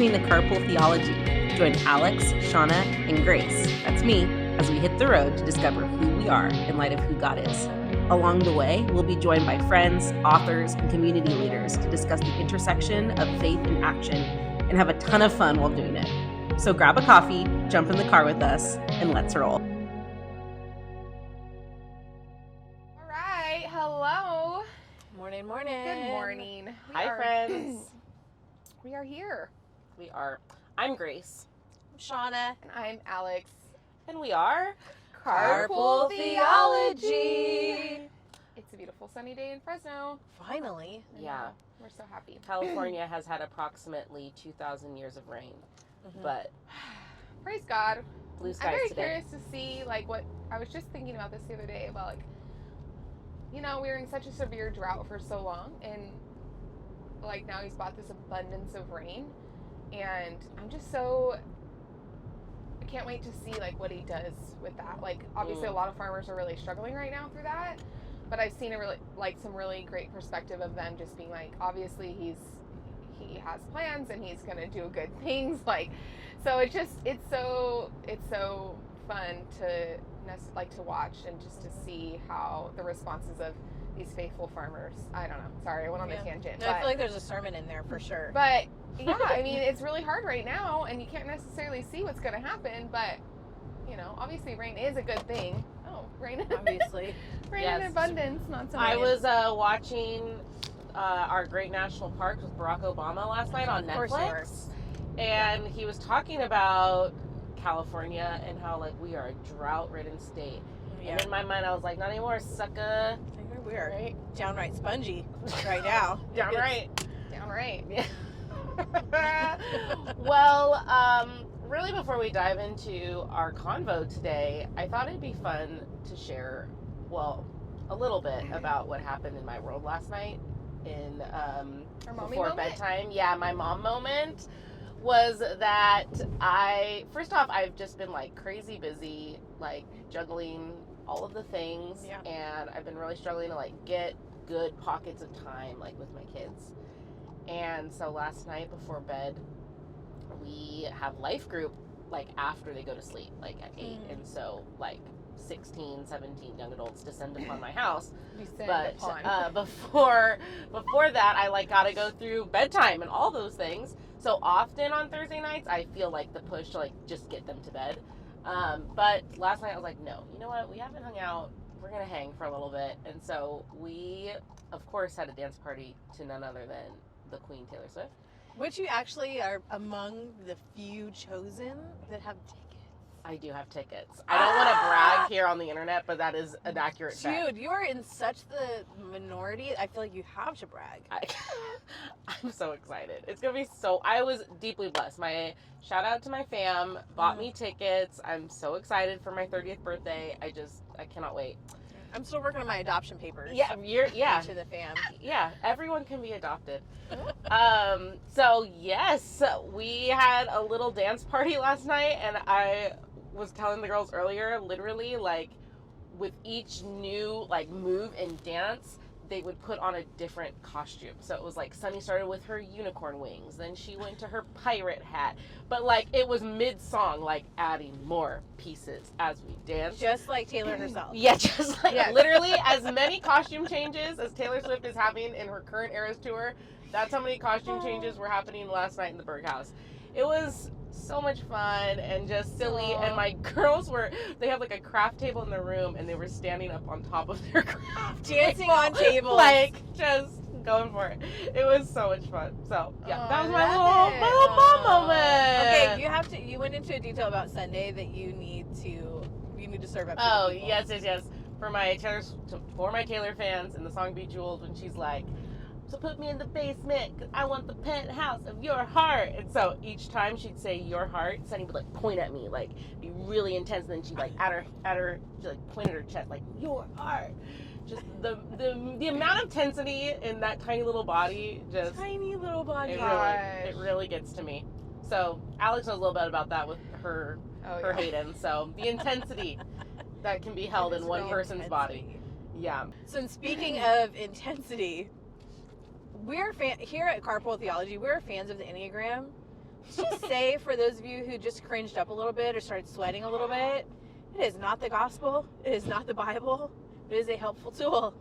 listening to Carpool Theology. Join Alex, Shanah, and Grace, that's me, as we hit the road to discover who we are in light of who God is. Along the way, we'll be joined by friends, authors, and community leaders to discuss the intersection of faith and action and have a ton of fun while doing it. So grab a coffee, jump in the car with us, and let's roll. All right, hello. Morning. Good morning. Hi, friends. We are here. We are. I'm Grace. I'm Shanah. And I'm Alex. And we are Carpool Theology. It's a beautiful sunny day in Fresno. Finally. Yeah. We're so happy. California has had approximately 2,000 years of rain, but praise God. blue I'm skies very today. curious to see, what I was just thinking about this the other day about, we were in such a severe drought for so long, and now he's brought this abundance of rain, and I'm just I can't wait to see what he does with that. Obviously a lot of farmers are really struggling right now through that, but I've seen a really some really great perspective of them just being obviously he has plans and he's gonna do good things. So it's so fun to watch and just to see how the responses of these faithful farmers. I don't know. Sorry, I went on a tangent. No, I feel like there's a sermon in there for sure. But yeah, I mean, it's really hard right now, and you can't necessarily see what's going to happen. But obviously, rain is a good thing. Oh, rain! Obviously, rain in abundance, not so much. I was watching our Great National Parks with Barack Obama last night on Netflix, and he was talking about California and how we are a drought-ridden state. Yeah. And in my mind, I was like, not anymore, sucker. We are downright spongy right now. Downright. Yeah. Well, really before we dive into our convo today, I thought it'd be fun to share, a little bit about what happened in my world last night in before bedtime. Yeah, my mom moment was that first off, I've just been crazy busy, juggling all of the things, and I've been really struggling to get good pockets of time with my kids. And so last night before bed, we have life group after they go to sleep, at 8, and so 16, 17 young adults descend upon my house. But before that, I gotta go through bedtime and all those things. So often on Thursday nights, I feel the push to just get them to bed. But last night I was like, no, you know what? We haven't hung out. We're gonna hang for a little bit, and so we, of course, had a dance party to none other than the Queen Taylor Swift. Which you actually are among the few chosen that have tickets. I do have tickets. I don't want to brag here on the internet, but that is an accurate fact. Dude, you are in such the minority. I feel like you have to brag. I'm so excited. It's going to be I was deeply blessed. My shout out to my fam, bought me tickets. I'm so excited for my 30th birthday. I cannot wait. I'm still working on my adoption papers. Yeah, to the fam. Yeah, everyone can be adopted. So yes, we had a little dance party last night, and I was telling the girls earlier, literally with each new move and dance, they would put on a different costume. So it was Sunny started with her unicorn wings, then she went to her pirate hat, but it was mid-song, adding more pieces as we danced. Just like Taylor herself. Yeah, just literally as many costume changes as Taylor Swift is having in her current Eras tour. That's how many costume changes were happening last night in the Berg House. It was so much fun and just silly. And my girls they have a craft table in their room, and they were standing up on top of their craft dancing on tables, just going for it. It was so much fun. So yeah, that was my little mom moment. Okay, you went into a detail about Sunday that you need to serve up to the people. Yes. For my Taylor fans in the song Bejeweled, when she's like, so put me in the basement, because I want the penthouse of your heart. And so each time she'd say your heart, Sunny would point at me, be really intense, and then she'd at her she point at her chest, your heart. Just the amount of tensity in that tiny little body, it really gets to me. So Alex knows a little bit about that with her Hayden. So the intensity that can be held in one person's body. Yeah. So speaking of intensity, here at Carpool Theology, we're fans of the Enneagram Let's just say, for those of you who just cringed up a little bit or started sweating a little bit, it is not the gospel. It is not the Bible. It is a helpful tool.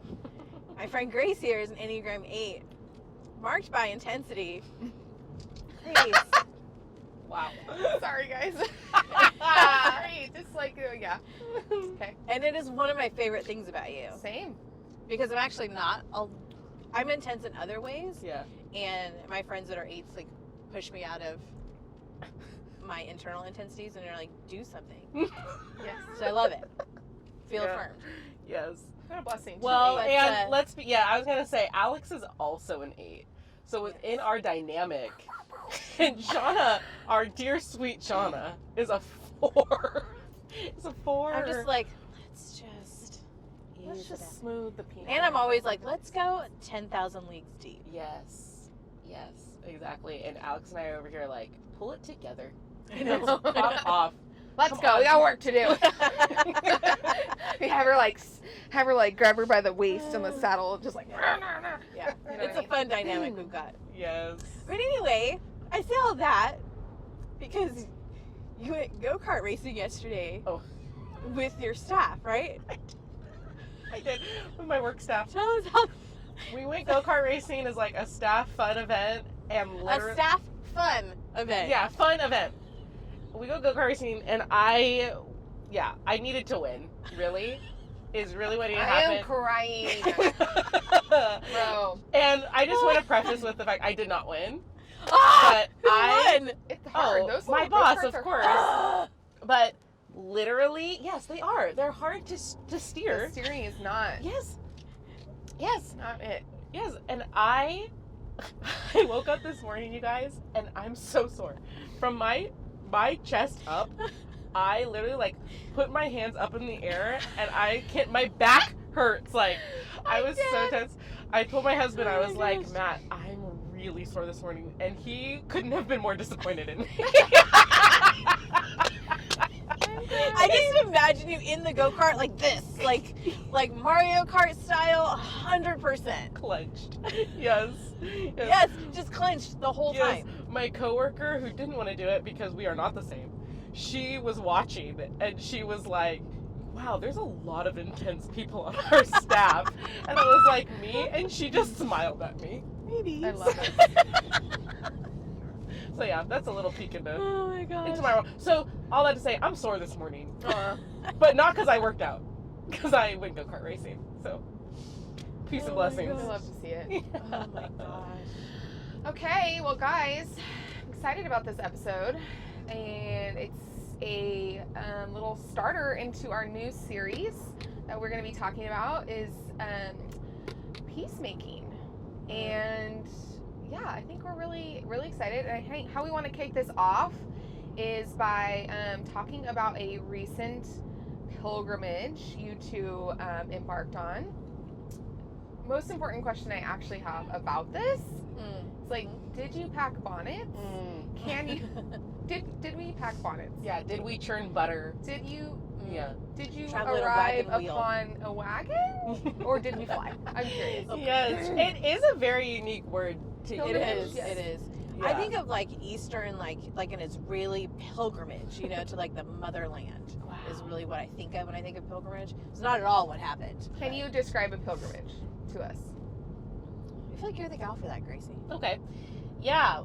My friend Grace here is an Enneagram 8, marked by intensity. Grace. Wow. Sorry, guys. Sorry. Just like, yeah. Okay. And it is one of my favorite things about you. Same. Because I'm actually not. I'm intense in other ways. Yeah. And my friends that are 8s, like, push me out of my internal intensities and they're like, do something. Yes. So I love it. Feel Yeah. affirmed. Yes. What a blessing. Well, But, and let's be, I was going to say, Alex is also an 8. So within our dynamic, and Shanah, our dear sweet Shanah, is a 4. It's a 4. I'm just like, let's Let's ease it out. just smooth the peanut. And I'm always like, let's go 10,000 leagues deep. Yes. Yes, exactly. And Alex and I are over here like, pull it together. I know. Pop off. Let's Come go. on. We got work to do. We have her like grab her by the waist in the saddle, just like. Yeah. You know It's what I a fun dynamic we've got. Yes. But anyway, I say all that because you went go-kart racing yesterday Oh. with your staff, right? I did with my work staff. Tell us how We went go-kart racing as like a staff fun event and a literally staff fun event. yeah, fun event. We go go-kart racing and I needed to win. Really? Is really what needed to I happen. am crying, bro. And I just want to preface with the fact I did not win. Ah, But who I- won? It's hard. Oh, Those my little boss, go-karts of are course. hard. But literally, yes, they are. They're hard to steer. The steering is not. Yes. Yes. Not it. Yes. And I woke up this morning, you guys, and I'm so sore. From my chest up, I literally like put my hands up in the air and I can't, my back hurts. Like, I was so tense. I told my husband, I Oh my was like, gosh. Matt, I'm really sore this morning. And he couldn't have been more disappointed in me. I just imagine you in the go-kart like this, like Mario Kart style, 100%. Clenched. Yes. Yes, just clenched the whole Yes. time. My coworker who didn't want to do it because we are not the same, she was watching and she was like, wow, there's a lot of intense people on our staff. And I was like, me? And she just smiled at me. Maybe. I love it. So yeah, that's a little peek into Oh my gosh. my world. So all that to say, I'm sore this morning. Uh, But not because I worked out. Because I went go-kart racing. So peace and Oh my blessings. I love to see it. Oh my gosh. Okay, well, guys, I'm excited about this episode, and it's a little starter into our new series that we're going to be talking about is peacemaking, and yeah, I think we're really excited. And I think how we want to kick this off is by talking about a recent pilgrimage you two embarked on. Most important question I actually have about this. It's like, did you pack bonnets? Mm. Can you? Did we pack bonnets? Yeah, did we churn butter? Did you? Yeah. Did you Travel in a arrive wagon wheel. upon a wagon, or did we fly? I'm curious. Yes, it is a very unique word to It Pilgrimage, is. yes. It is. Yeah. I think of like Eastern, like an Israeli pilgrimage, to like the motherland. Wow. Is really what I think of when I think of pilgrimage. It's not at all what happened. Can you describe a pilgrimage to us? I feel like you're the gal for that, Gracie. Okay. Yeah,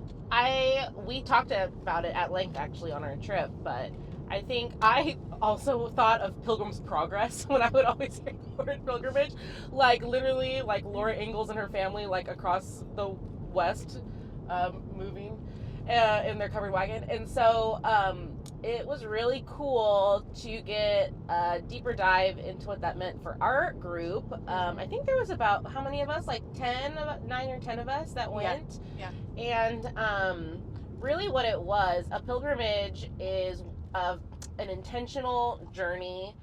we talked about it at length actually on our trip, but I think I also thought of Pilgrim's Progress when I would always hear the word pilgrimage. Like literally like Laura Ingalls and her family like across the west moving in their covered wagon. And so it was really cool to get a deeper dive into what that meant for our group. I think there was about, how many of us? Like 9 or 10 of us that went. Yeah. And really what it was, a pilgrimage is an intentional journey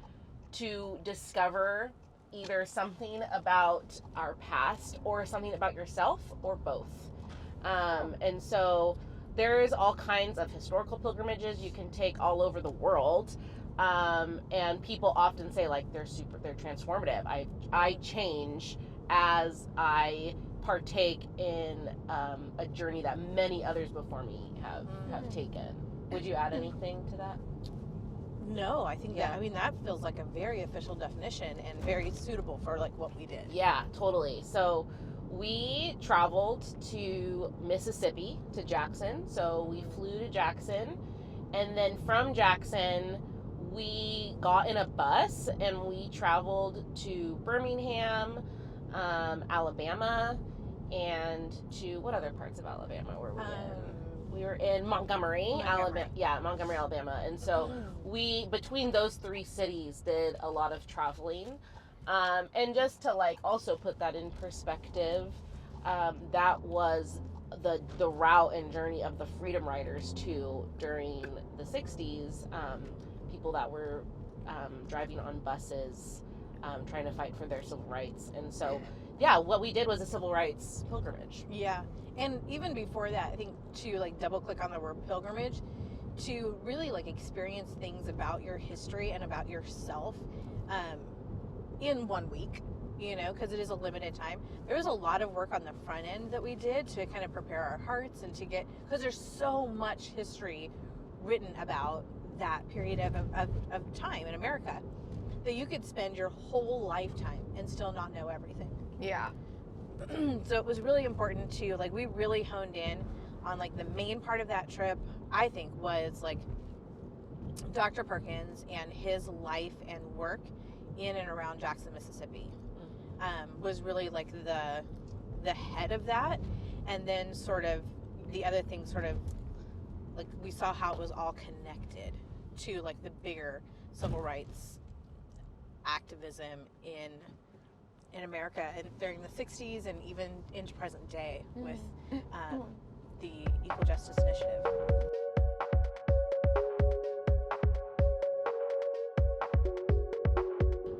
to discover either something about our past or something about yourself or both. And so there's all kinds of historical pilgrimages you can take all over the world. And people often say like they're transformative. I change as I partake in a journey that many others before me have taken. Would you add anything to that? No, I think that feels like a very official definition and very suitable for like what we did. Yeah, totally. So we traveled to Mississippi, to Jackson. So we flew to Jackson, and then from Jackson we got in a bus and we traveled to Birmingham, Alabama, and to what other parts of Alabama were we in? We were in Montgomery, Alabama. Yeah, Montgomery, Alabama. And so we, between those 3 cities, did a lot of traveling. And just to like also put that in perspective, that was the route and journey of the Freedom Riders too during the 60s. People that were driving on buses, trying to fight for their civil rights. And so, yeah, what we did was a civil rights pilgrimage. Yeah. And even before that, I think to like double click on the word pilgrimage, to really like experience things about your history and about yourself in 1 week, you know, because it is a limited time. There was a lot of work on the front end that we did to kind of prepare our hearts and to get, because there's so much history written about that period of time in America that you could spend your whole lifetime and still not know everything. Yeah. So it was really important to like, we really honed in on like the main part of that trip, I think, was like Dr. Perkins and his life and work in and around Jackson, Mississippi. Was really like the head of that. And then sort of the other thing, sort of like we saw how it was all connected to like the bigger civil rights activism in America and during the 60s and even into present day with the Equal Justice Initiative.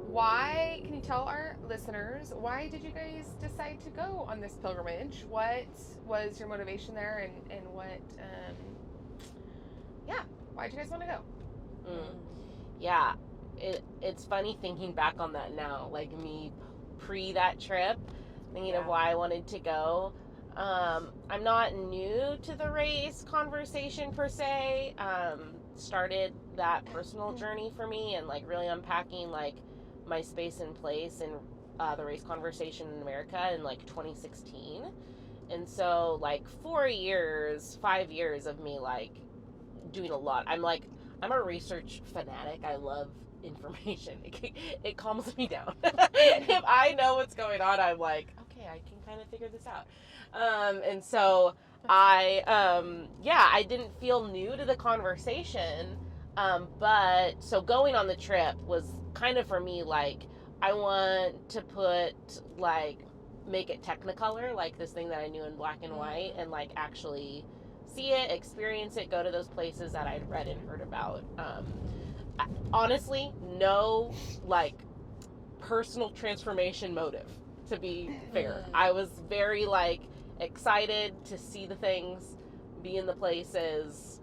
Why, can you tell our listeners, why did you guys decide to go on this pilgrimage? What was your motivation there, and what, why did you guys want to go? Yeah, it's funny thinking back on that now, like me pre that trip, thinking of why I wanted to go. I'm not new to the race conversation per se. Started that personal journey for me and like really unpacking like my space and place in the race conversation in America in like 2016. And so like 5 years of me like doing a lot. I'm a research fanatic. I love information. It calms me down. If I know what's going on, I'm like, okay, I can kind of figure this out. And so I didn't feel new to the conversation. But so going on the trip was kind of for me, like, I want to make it technicolor, like this thing that I knew in black and white, and like actually see it, experience it, go to those places that I'd read and heard about. Honestly, no like personal transformation motive, to be fair. I was very like excited to see the things, be in the places,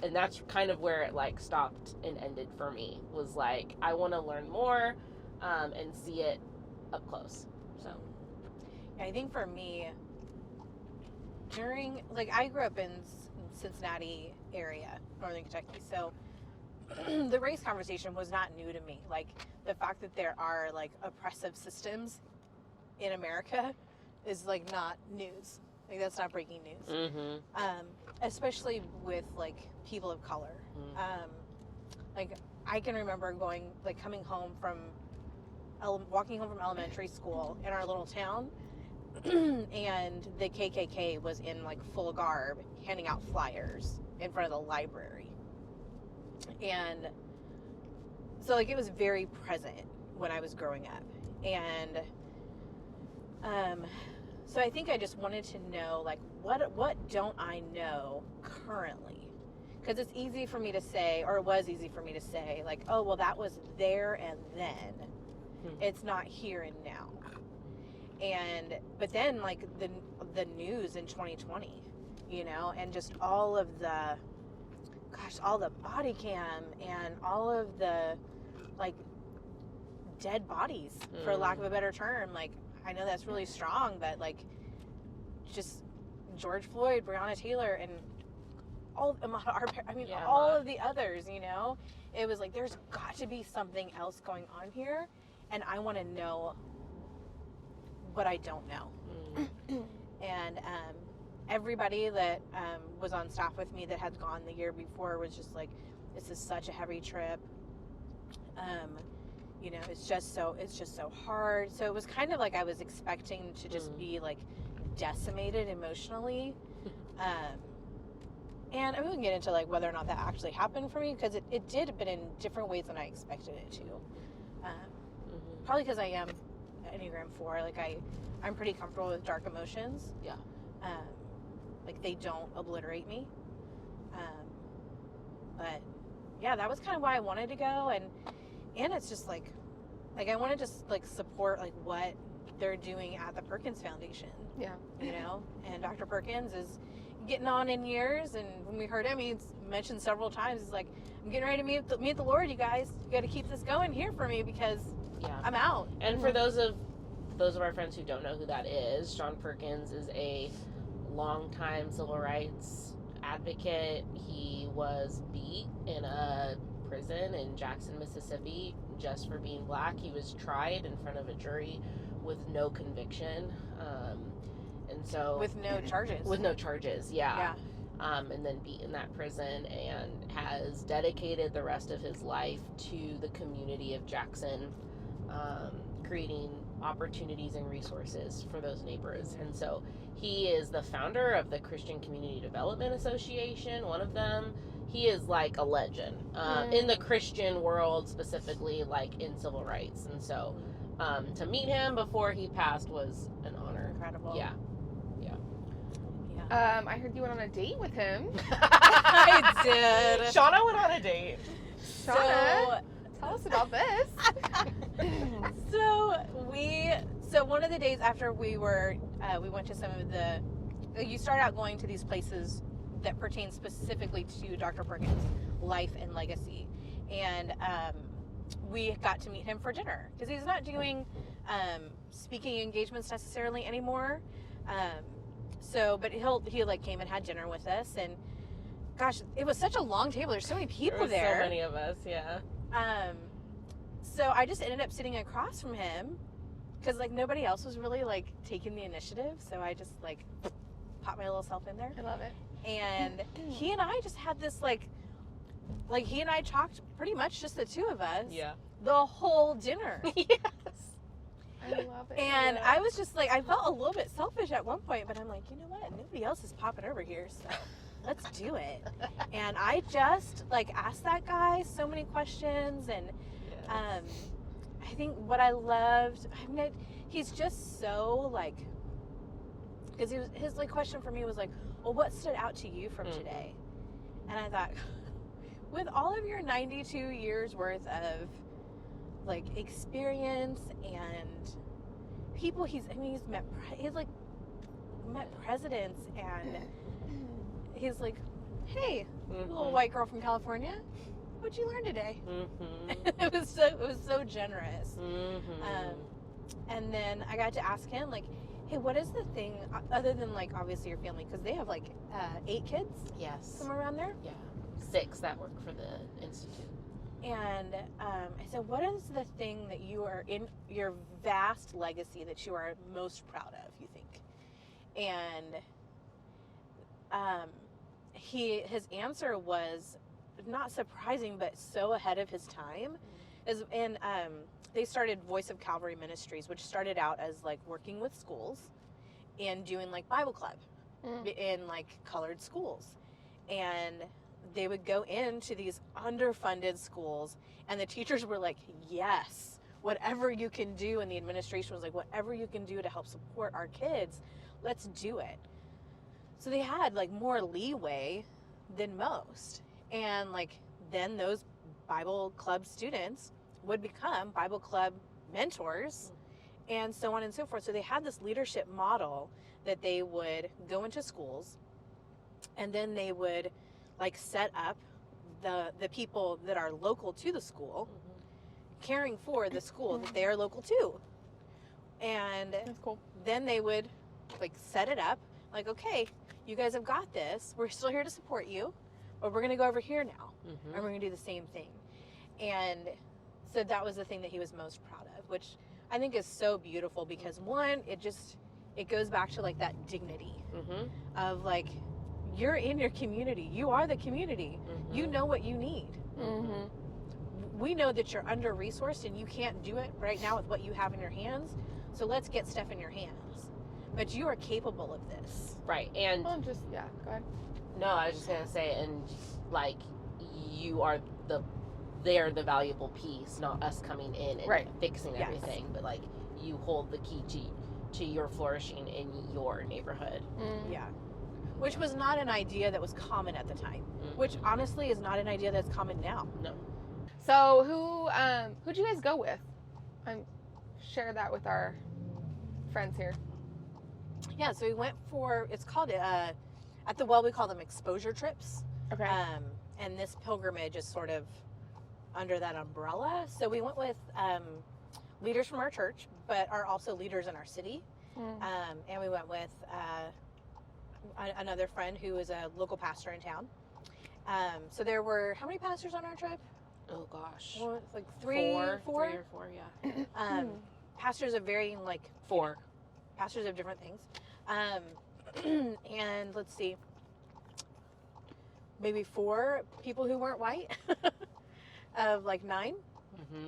and that's kind of where it like stopped and ended for me, was like I want to learn more and see it up close. So I think for me, during like I grew up in Cincinnati area, Northern Kentucky, so the race conversation was not new to me. Like the fact that there are like oppressive systems in America is like not news. Like that's not breaking news. Especially with like people of color. Like I can remember walking home from elementary school in our little town, and the KKK was in like full garb handing out flyers in front of the library. And so like it was very present when I was growing up. And so I think I just wanted to know like what don't I know currently? Because it's easy for me to say, or it was easy for me to say, like, oh well, that was there and then. It's not here and now. But then like the news in 2020, you know, and just all of the body cam and all of the like dead bodies, for lack of a better term. Like I know that's really strong, but like just George Floyd, Breonna Taylor, and all Yeah, all of the others, you know? It was like, there's got to be something else going on here, and I want to know what I don't know. And everybody that was on staff with me that had gone the year before was just like, this is such a heavy trip. You know, it's just so hard. So it was kind of like I was expecting to just be like decimated emotionally. And we can get into like whether or not that actually happened for me, because it did, but in different ways than I expected it to. Probably because I am Enneagram 4. Like I'm pretty comfortable with dark emotions. Yeah. Like they don't obliterate me. But yeah, that was kind of why I wanted to go, and it's just like I want to just like support like what they're doing at the Perkins Foundation. Yeah. You know, and Dr. Perkins is getting on in years, and when we heard him, he's mentioned several times, he's like, I'm getting ready to meet the Lord, you guys. You got to keep this going here for me, because I'm out. And for those of our friends who don't know who that is, John Perkins is a longtime civil rights advocate. He was beat in a prison in Jackson, Mississippi, just for being black. He was tried in front of a jury with no conviction. And so with no charges. Yeah. And then beat in that prison, and has dedicated the rest of his life to the community of Jackson, creating opportunities and resources for those neighbors. And so he is the founder of the Christian Community Development Association, one of them. He is like a legend in the Christian world, specifically like in civil rights. And so to meet him before he passed was an honor. Incredible. Yeah. I heard you went on a date with him. I did. Shanah went on a date. Shanah, tell us about this. So one of the days after we went to some of you start out going to these places that pertain specifically to Dr. Perkins' life and legacy. And we got to meet him for dinner, because he's not doing speaking engagements necessarily anymore. But he like came and had dinner with us, and gosh, it was such a long table. There's so many people there. So many of us, yeah. So I just ended up sitting across from him, because like nobody else was really like taking the initiative. So I just like popped my little self in there. I love it. And he and I just had this like he and I talked pretty much just the two of us. Yeah. The whole dinner. Yes. I love it. And I was just like, I felt a little bit selfish at one point, but I'm like, you know what? Nobody else is popping over here, so let's do it. And I just like asked that guy so many questions, and I think what I loved, he's just so like, because his like question for me was like, well, what stood out to you from today? And I thought, with all of your 92 years worth of like experience and people he's met presidents, and he's like, hey, little white girl from California, what'd you learn today? It was so generous. And then I got to ask him like, hey, what is the thing other than like obviously your family, because they have like 8 kids, somewhere around there. 6 that work for the institute. And I said, what is the thing that you are in your vast legacy that you are most proud of, you think? And his answer was not surprising, but so ahead of his time. They started Voice of Calvary Ministries, which started out as like working with schools and doing like Bible club in like colored schools. And they would go into these underfunded schools, and the teachers were like, yes, whatever you can do. And the administration was like, whatever you can do to help support our kids, let's do it. So they had like more leeway than most. And like, then those Bible club students would become Bible club mentors, and so on and so forth. So they had this leadership model that they would go into schools, and then they would like set up the people that are local to the school, caring for the school that they are local to. And that's cool. Then they would like set it up Like, okay, you guys have got this. We're still here to support you, but we're going to go over here now, and we're going to do the same thing. And so that was the thing that he was most proud of, which I think is so beautiful because, one, it goes back to, like, that dignity of, like, you're in your community. You are the community. You know what you need. We know that you're under-resourced and you can't do it right now with what you have in your hands, so let's get stuff in your hands. But you are capable of this. Right. And Go ahead. no, I was just gonna say, and like, you are they're the valuable piece, not us coming in and fixing everything, but like, you hold the key to your flourishing in your neyborhood. Yeah. Which was not an idea that was common at the time. Which honestly is not an idea that's common now. No. So who'd you guys go with? Share that with our friends here. Yeah, so we went for, it's called, at the well we call them exposure trips. Okay. And this pilgrimage is sort of under that umbrella. So we went with leaders from our church, but are also leaders in our city. And we went with another friend who is a local pastor in town. So there were, how many pastors on our trip? Oh gosh. Well, it's like four? 3 or 4, yeah. Pastors of varying, like, 4. Pastors of different things. And let's see, maybe 4 people who weren't white of like 9.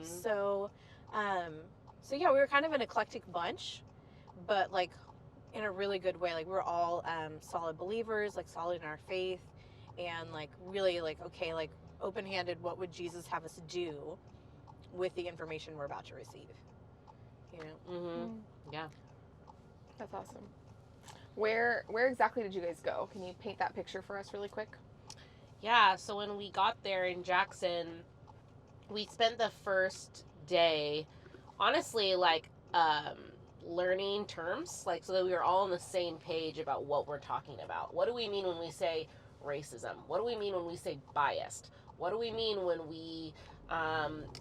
So yeah, we were kind of an eclectic bunch, but like in a really good way. Like, we're all solid believers, like solid in our faith, and like really like, okay, like open-handed, what would Jesus have us do with the information we're about to receive? You know? Yeah. That's awesome. Where exactly did you guys go? Can you paint that picture for us really quick? Yeah, so when we got there in Jackson, we spent the first day, honestly, like, learning terms, like, so that we were all on the same page about what we're talking about. What do we mean when we say racism? What do we mean when we say biased? What do we mean when we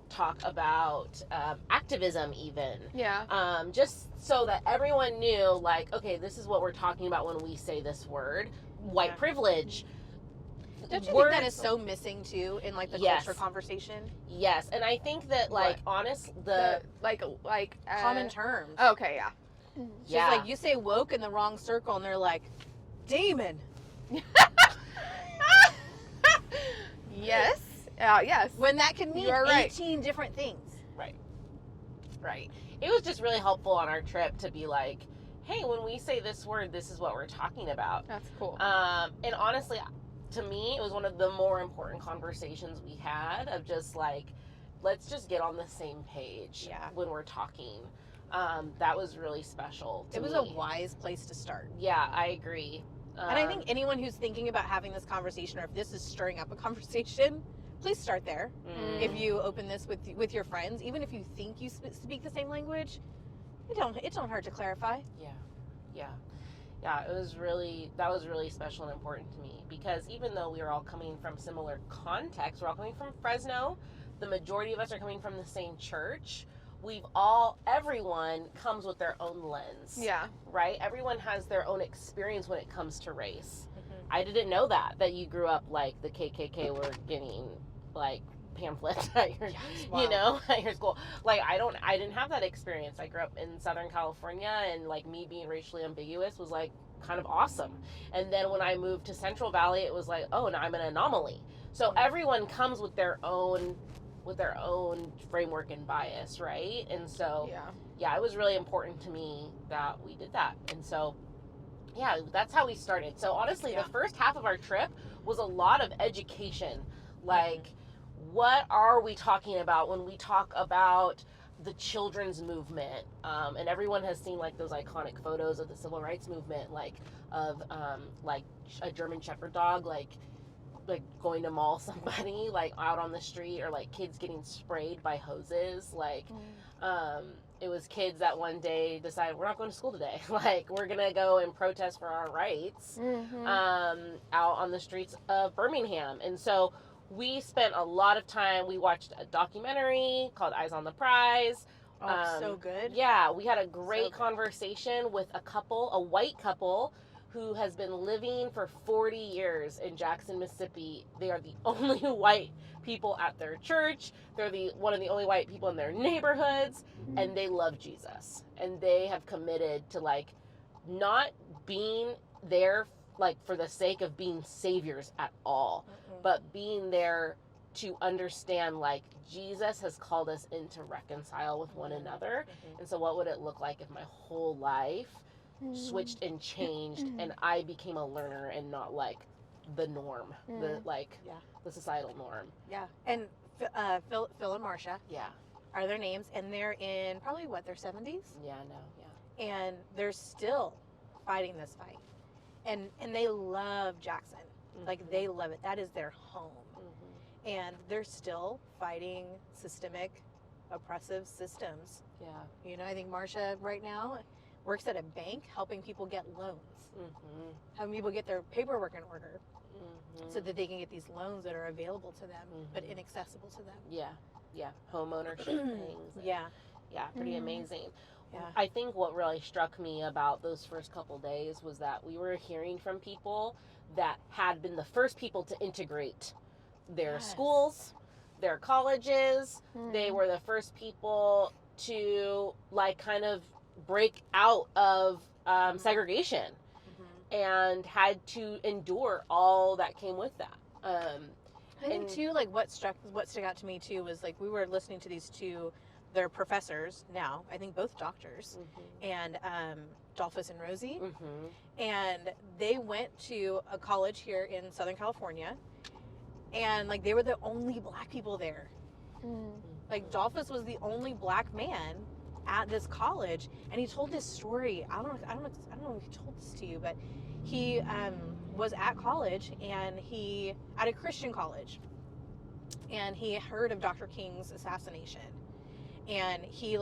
talk about activism even? Yeah. Just so that everyone knew, like, okay, this is what we're talking about when we say this word. White privilege. Don't you think that is so missing too in like the culture conversation? Yes, and I think that like common terms. Okay, yeah. Just like you say woke in the wrong circle, and they're like, demon. Yes. Yes. When that can mean 18 different things. Right. It was just really helpful on our trip to be like, hey, when we say this word, this is what we're talking about. That's cool. And honestly, to me, it was one of the more important conversations we had of just like, let's just get on the same page when we're talking. That was really special to me. It was a wise place to start. Yeah, I agree. And I think anyone who's thinking about having this conversation, or if this is stirring up a conversation, please start there. If you open this with your friends, even if you think you speak the same language, it don't hurt to clarify. That was really special and important to me, because even though we were all coming from similar contexts, we're all coming from Fresno, the majority of us are coming from the same church. Everyone comes with their own lens. Yeah. Right? Everyone has their own experience when it comes to race. I didn't know that you grew up like the KKK were getting like pamphlets at your, at your school. Like, I didn't have that experience. I grew up in Southern California, and like me being racially ambiguous was like kind of awesome. And then when I moved to Central Valley, it was like, oh, now I'm an anomaly. So everyone comes with their own framework and bias, right? And so it was really important to me that we did that. And so that's how we started. So honestly, the first half of our trip was a lot of education. Like, what are we talking about when we talk about the children's movement? And everyone has seen like those iconic photos of the civil rights movement, like of like a German Shepherd dog, like going to maul somebody like out on the street, or like kids getting sprayed by hoses. Like, it was kids that one day decided, we're not going to school today. Like, we're going to go and protest for our rights out on the streets of Birmingham. And so we spent a lot of time. We watched a documentary called Eyes on the Prize. Oh, so good. Yeah, we had a great conversation with a white couple who has been living for 40 years in Jackson, Mississippi. They are the only white people at their church. They're one of the only white people in their neighborhoods, and they love Jesus. And they have committed to like not being there like for the sake of being saviors at all, but being there to understand like Jesus has called us in to reconcile with one another. And so what would it look like if my whole life switched and changed and I became a learner and not like the norm, the societal norm. Yeah. And Phil and Marcia are their names, and they're in probably their 70s. And they're still fighting this fight, and they love Jackson. Like they love it. That is their home. And they're still fighting systemic oppressive systems. You know, I think Marcia right now works at a bank helping people get loans, helping people get their paperwork in order so that they can get these loans that are available to them but inaccessible to them. Home ownership things. Pretty amazing. Yeah. I think what really struck me about those first couple days was that we were hearing from people that had been the first people to integrate their schools, their colleges. They were the first people to like kind of break out of segregation and had to endure all that came with that. I think too, like what stuck out to me too was like we were listening to these two, they're professors now, I think both doctors, and Dolphus and Rosie, and they went to a college here in Southern California, and like they were the only black people there. Like Dolphus was the only black man at this college, and he told this story. I don't know if he told this to you, but he was at college, and he at a Christian college, and he heard of Dr. King's assassination, and he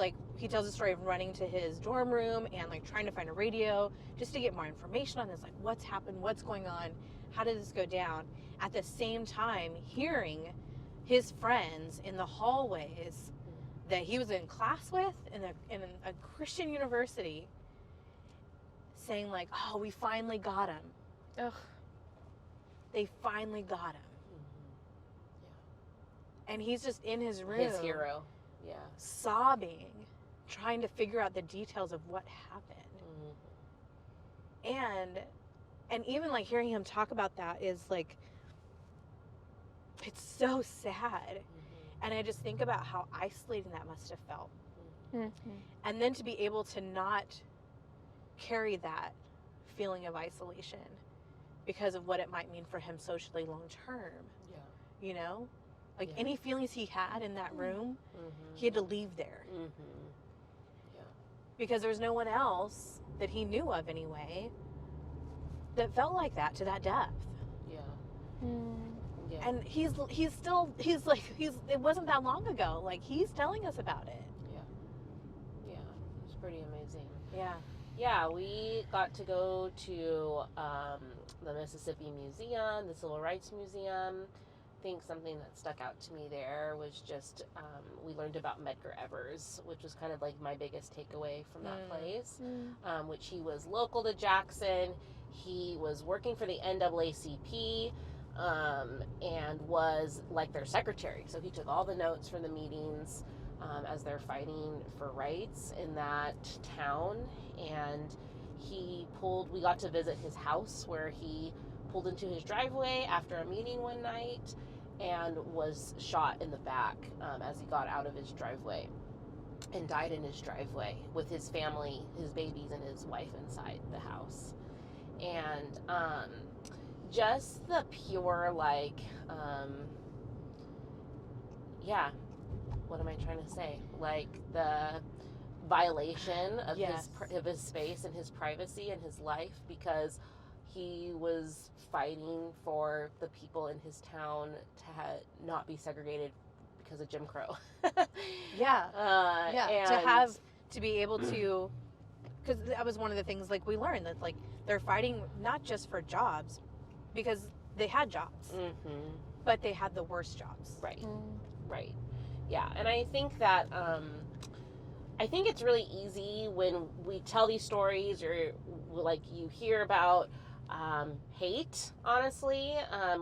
tells the story of running to his dorm room and like trying to find a radio just to get more information on this, like what's happened, what's going on, how did this go down. At the same time, hearing his friends in the hallways that he was in class with in a Christian university saying like, oh, we finally got him. Ugh. They finally got him. And he's just in his room. His hero. Sobbing, trying to figure out the details of what happened. And even like hearing him talk about that is like, it's so sad. And I just think about how isolating that must have felt. And then to be able to not carry that feeling of isolation because of what it might mean for him socially long term. You know? Like any feelings he had in that room, he had to leave there. Because there's no one else that he knew of anyway that felt like that to that depth. And it wasn't that long ago. Like he's telling us about it. It's pretty amazing. We got to go to the Mississippi Museum, the Civil Rights Museum. I think something that stuck out to me there was just we learned about Medgar Evers, which was kind of like my biggest takeaway from that place, which he was local to Jackson. He was working for the NAACP and was like their secretary. So he took all the notes from the meetings as they're fighting for rights in that town. And we got to visit his house where he pulled into his driveway after a meeting one night and was shot in the back as he got out of his driveway and died in his driveway with his family, his babies, and his wife inside the house. And just the pure what am I trying to say? Like the violation of his space and his privacy and his life, because he was fighting for the people in his town to not be segregated because of Jim Crow. To be able to, because that was one of the things like we learned that like they're fighting not just for jobs, because they had jobs, but they had the worst jobs. Right. Yeah, and I think that I think it's really easy when we tell these stories or like you hear about hate, honestly,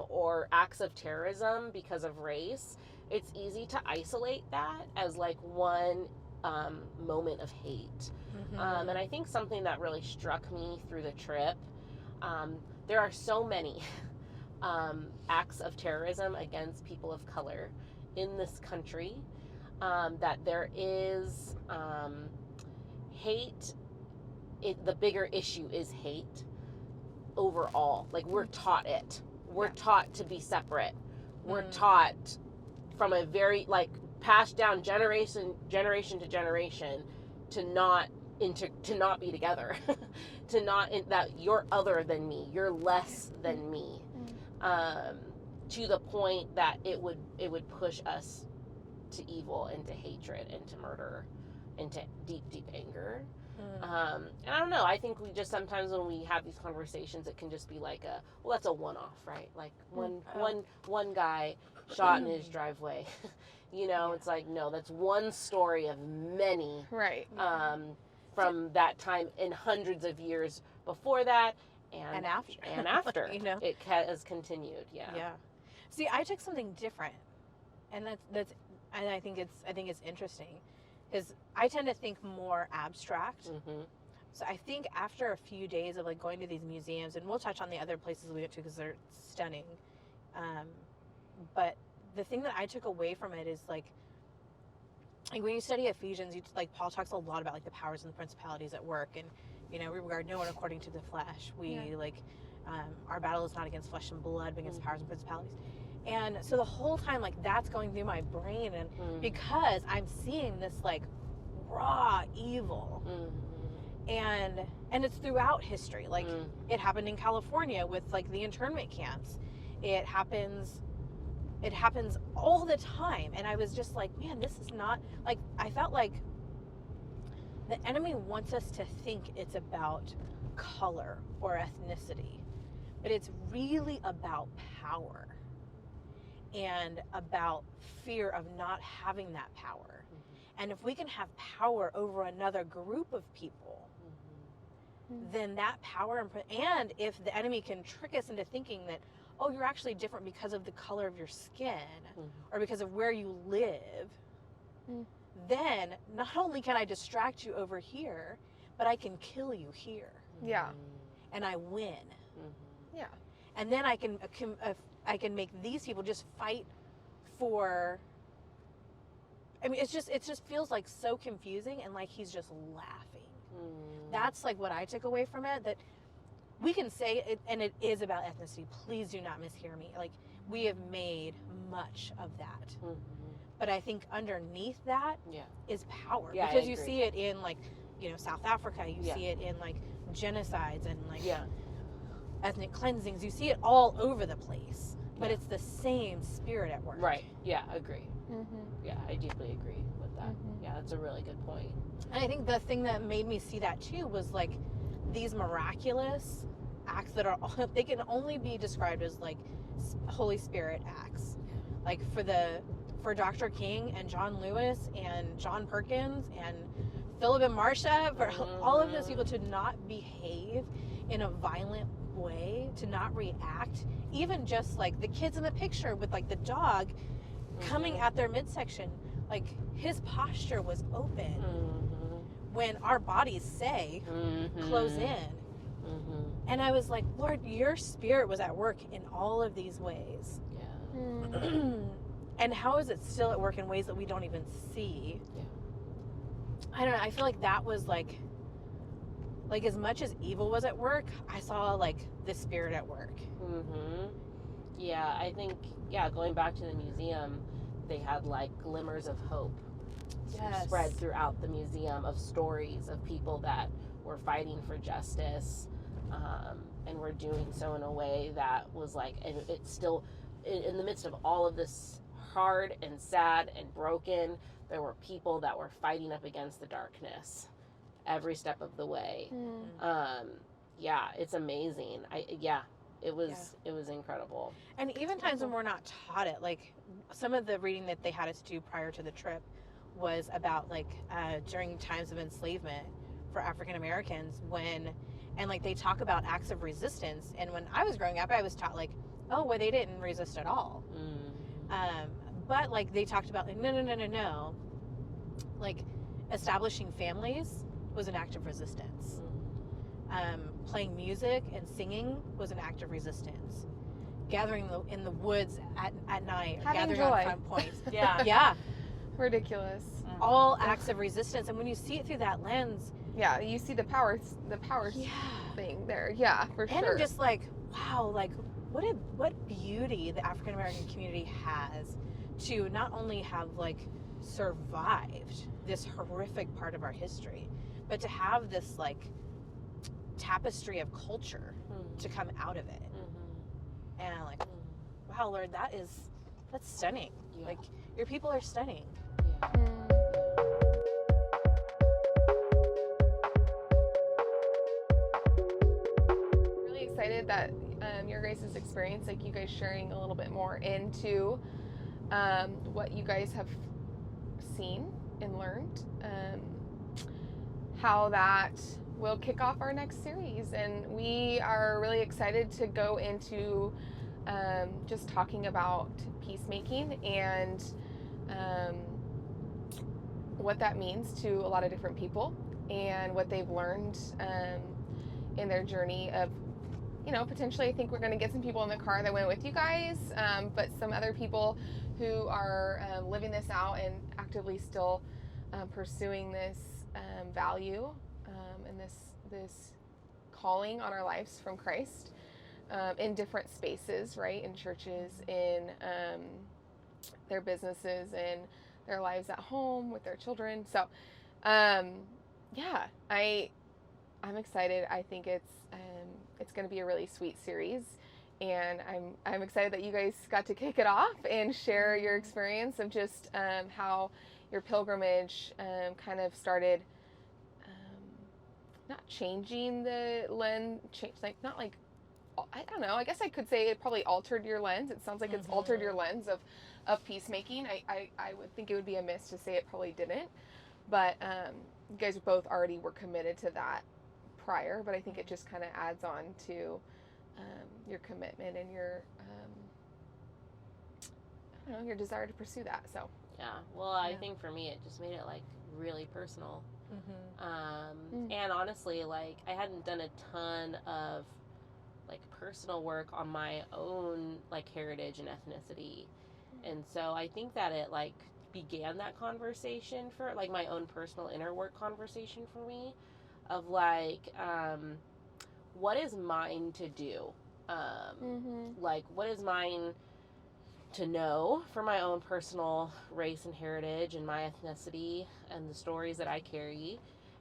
or acts of terrorism because of race, it's easy to isolate that as like one moment of hate. And I think something that really struck me through the trip, there are so many acts of terrorism against people of color in this country, that there is hate. The bigger issue is hate overall. Like, we're taught it. We're taught to be separate. We're taught from a very, like, passed down generation to generation to not be together. That you're other than me, you're less than me, to the point that it would push us to evil and to hatred and to murder and to deep anger. And I don't know, I think we just sometimes when we have these conversations, it can just be like that's a one-off, right? Like one guy shot in his driveway. It's like, no, that's one story of many, Right. from that time and hundreds of years before that and after it has continued. Yeah. See, I took something different, and I think it's interesting, because I tend to think more abstract. So I think after a few days of like going to these museums, and we'll touch on the other places we went to because they're stunning, but the thing that I took away from it is like when you study Ephesians, like Paul talks a lot about like the powers and the principalities at work, and we regard no one according to the flesh. We our battle is not against flesh and blood, but against powers and principalities. And so the whole time, like, that's going through my brain, and because I'm seeing this like raw evil, and it's throughout history. Like it happened in California with like the internment camps. It happens all the time, and I was just like, man, this is not like, I felt like the enemy wants us to think it's about color or ethnicity, but it's really about power and about fear of not having that power. And if we can have power over another group of people, then that power, and if the enemy can trick us into thinking that, oh, you're actually different because of the color of your skin or because of where you live, then not only can I distract you over here, but I can kill you here. Yeah. And I win. Yeah. And then I can make these people just fight for, I mean, it just feels like so confusing, and like he's just laughing. That's like what I took away from it, that we can say it, and it is about ethnicity. Please do not mishear me. Like, we have made much of that. But I think underneath that is power. Yeah, because you see it in like, South Africa, you see it in like genocides and like ethnic cleansings. You see it all over the place. But it's the same spirit at work. Right. Yeah, agree. Yeah, I deeply agree with that. Yeah, that's a really good point. And I think the thing that made me see that too was like these miraculous acts that they can only be described as like Holy Spirit acts. Like for Dr. King and John Lewis and John Perkins and Philip and Marcia, for all of those people to not behave in a violent way, to not react, even just like the kids in the picture with like the dog coming at their midsection, like his posture was open when our bodies say close in. And I was like, Lord, your spirit was at work in all of these ways. And how is it still at work in ways that we don't even see? I don't know, I feel like that was like as much as evil was at work, I saw like the spirit at work. Yeah, I think, going back to the museum, they had like glimmers of hope spread throughout the museum, of stories of people that were fighting for justice, and were doing so in a way that was like, and it's still, in the midst of all of this hard and sad and broken, there were people that were fighting up against the darkness every step of the way. It's amazing. It was incredible. And even times when we're not taught it, like some of the reading that they had us do prior to the trip was about like during times of enslavement for African Americans, when And like they talk about acts of resistance, and when I was growing up I was taught like, oh well, they didn't resist at all. But like they talked about like no, like establishing families was an act of resistance. Playing music and singing was an act of resistance. Gathering in the woods at night, Having gathering joy. on front points. Yeah. Ridiculous. All acts of resistance. And when you see it through that lens, Yeah, you see the power thing there. Yeah, for and sure. I'm just like, wow, like what beauty the African American community has to not only have like survived this horrific part of our history, but to have this like tapestry of culture to come out of it. And I'm like, wow, Lord, that's stunning. Yeah. Like your people are stunning. Yeah. Really excited that your guys' experience, like you guys sharing a little bit more into what you guys have seen and learned, how that will kick off our next series. And we are really excited to go into just talking about peacemaking and what that means to a lot of different people and what they've learned in their journey of, you know, potentially I think we're going to get some people in the car that went with you guys, but some other people who are living this out and actively still pursuing this value and this calling on our lives from Christ in different spaces, right? In churches, in their businesses, in their lives at home with their children. So, yeah, I'm excited. I think it's going to be a really sweet series, and I'm excited that you guys got to kick it off and share your experience of just how your pilgrimage kind of started. Not changing the lens, not like, I don't know, I guess I could say it probably altered your lens. It sounds like it's altered your lens of peacemaking. I would think it would be amiss to say it probably didn't, but you guys both already were committed to that prior, but I think it just kind of adds on to your commitment and your, I don't know, your desire to pursue that. So Yeah. Well, I think for me, it just made it like really personal. And honestly, like I hadn't done a ton of like personal work on my own like heritage and ethnicity, and so I think that it like began that conversation for like my own personal inner work conversation for me of like what is mine to do, like what is mine to know for my own personal race and heritage and my ethnicity and the stories that I carry.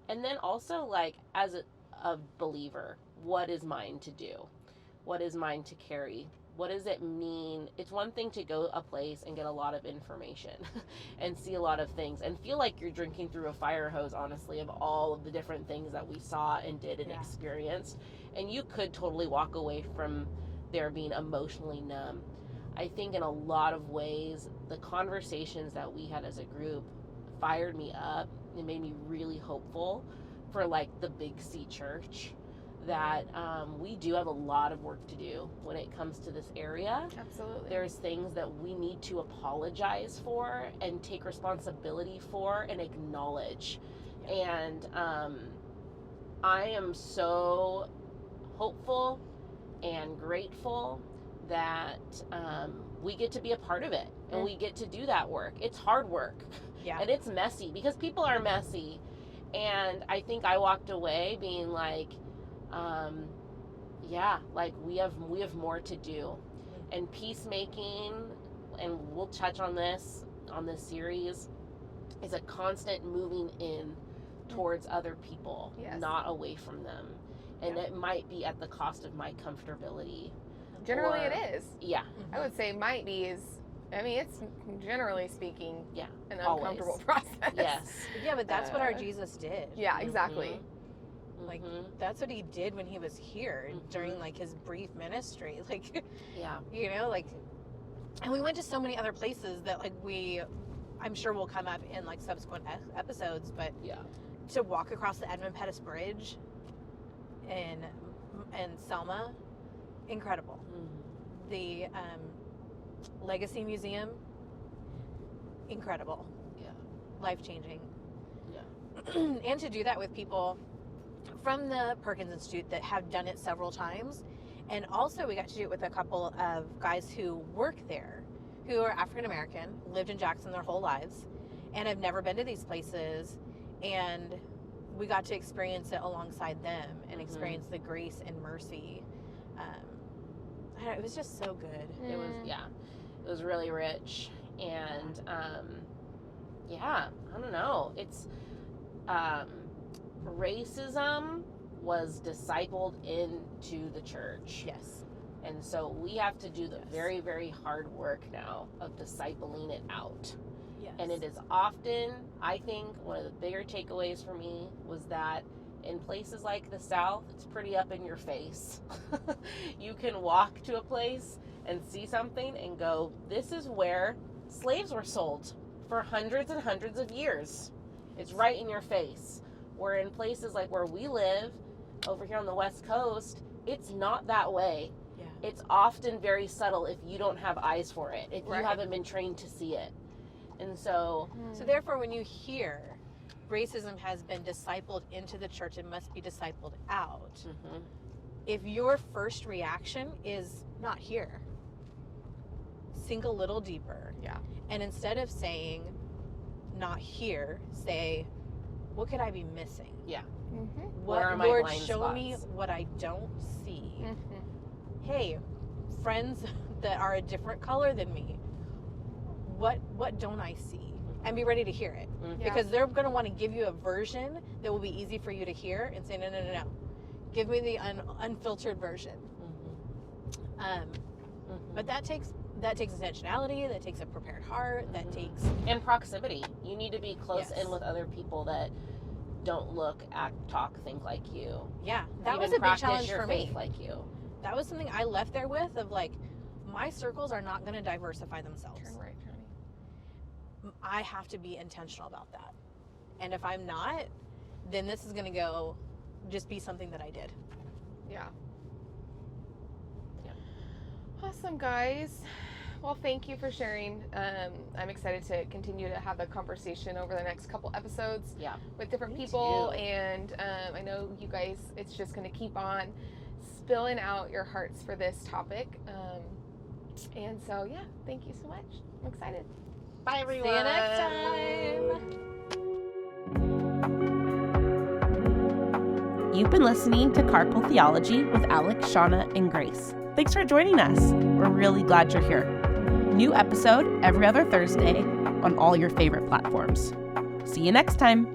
And then also like as a believer, what is mine to do? What is mine to carry? What does it mean? It's one thing to go a place and get a lot of information and see a lot of things and feel like you're drinking through a fire hose, honestly, of all of the different things that we saw and did and experienced. And you could totally walk away from there being emotionally numb. I think in a lot of ways, the conversations that we had as a group fired me up and made me really hopeful for like the Big C church, that we do have a lot of work to do when it comes to this area. absolutely. There's things that we need to apologize for and take responsibility for and acknowledge. And I am so hopeful and grateful that we get to be a part of it and we get to do that work. It's hard work. And it's messy because people are messy. And I think I walked away being like, like we have more to do. And peacemaking, and we'll touch on this series, is a constant moving in towards other people, not away from them. And it might be at the cost of my comfortability. Generally it is. Yeah. I would say might be is, I mean, it's generally speaking an uncomfortable Always. process. Yes. Yeah, but that's what our Jesus did. Yeah, exactly. Like that's what he did when he was here during like his brief ministry. Like, you know, like, and we went to so many other places that like I'm sure will come up in like subsequent episodes, but to walk across the Edmund Pettus Bridge in Selma, incredible. The Legacy Museum, incredible. Yeah. Life-changing. Yeah. And to do that with people from the Perkins Institute that have done it several times. And also we got to do it with a couple of guys who work there, who are African American, lived in Jackson their whole lives, and have never been to these places. And we got to experience it alongside them and experience the grace and mercy. I don't know, it was just so good. It was, it was really rich. And, I don't know. It's, racism was discipled into the church. Yes. And so we have to do the very, very hard work now of discipling it out. Yes. And it is often, I think, one of the bigger takeaways for me was that in places like the South, it's pretty up in your face. You can walk to a place and see something and go, this is where slaves were sold for hundreds and hundreds of years. It's right in your face. Where in places like where we live, over here on the West Coast, it's not that way. Yeah. It's often very subtle if you don't have eyes for it, if you Right. haven't been trained to see it. And so... So therefore, when you hear racism has been discipled into the church, it must be discipled out. If your first reaction is not here, sink a little deeper. Yeah. And instead of saying not here, say, what could I be missing? Yeah. What, Where are my Lord, blind show me spots? what I don't see. Hey, friends that are a different color than me, what don't I see? And be ready to hear it. Yeah. Because they're going to want to give you a version that will be easy for you to hear and say, no. Give me the unfiltered version. But that takes intentionality, that takes a prepared heart, that takes... And proximity. You need to be close Yes. in with other people that don't look, act, talk, think like you. Yeah, that Even was a big practice challenge your for faith me. like you. That was something I left there with of like, my circles are not going to diversify themselves. Turn right, turning. I have to be intentional about that. And if I'm not, then this is going to just be something that I did. Yeah. Awesome, guys. Well, thank you for sharing. I'm excited to continue to have the conversation over the next couple episodes Yeah. with different Me people. too. And I know you guys, it's just going to keep on spilling out your hearts for this topic. And so, yeah, thank you so much. I'm excited. Bye, everyone. See you next time. You've been listening to Carpal Theology with Alex, Shanah, and Grace. Thanks for joining us. We're really glad you're here. New episode every other Thursday on all your favorite platforms. See you next time.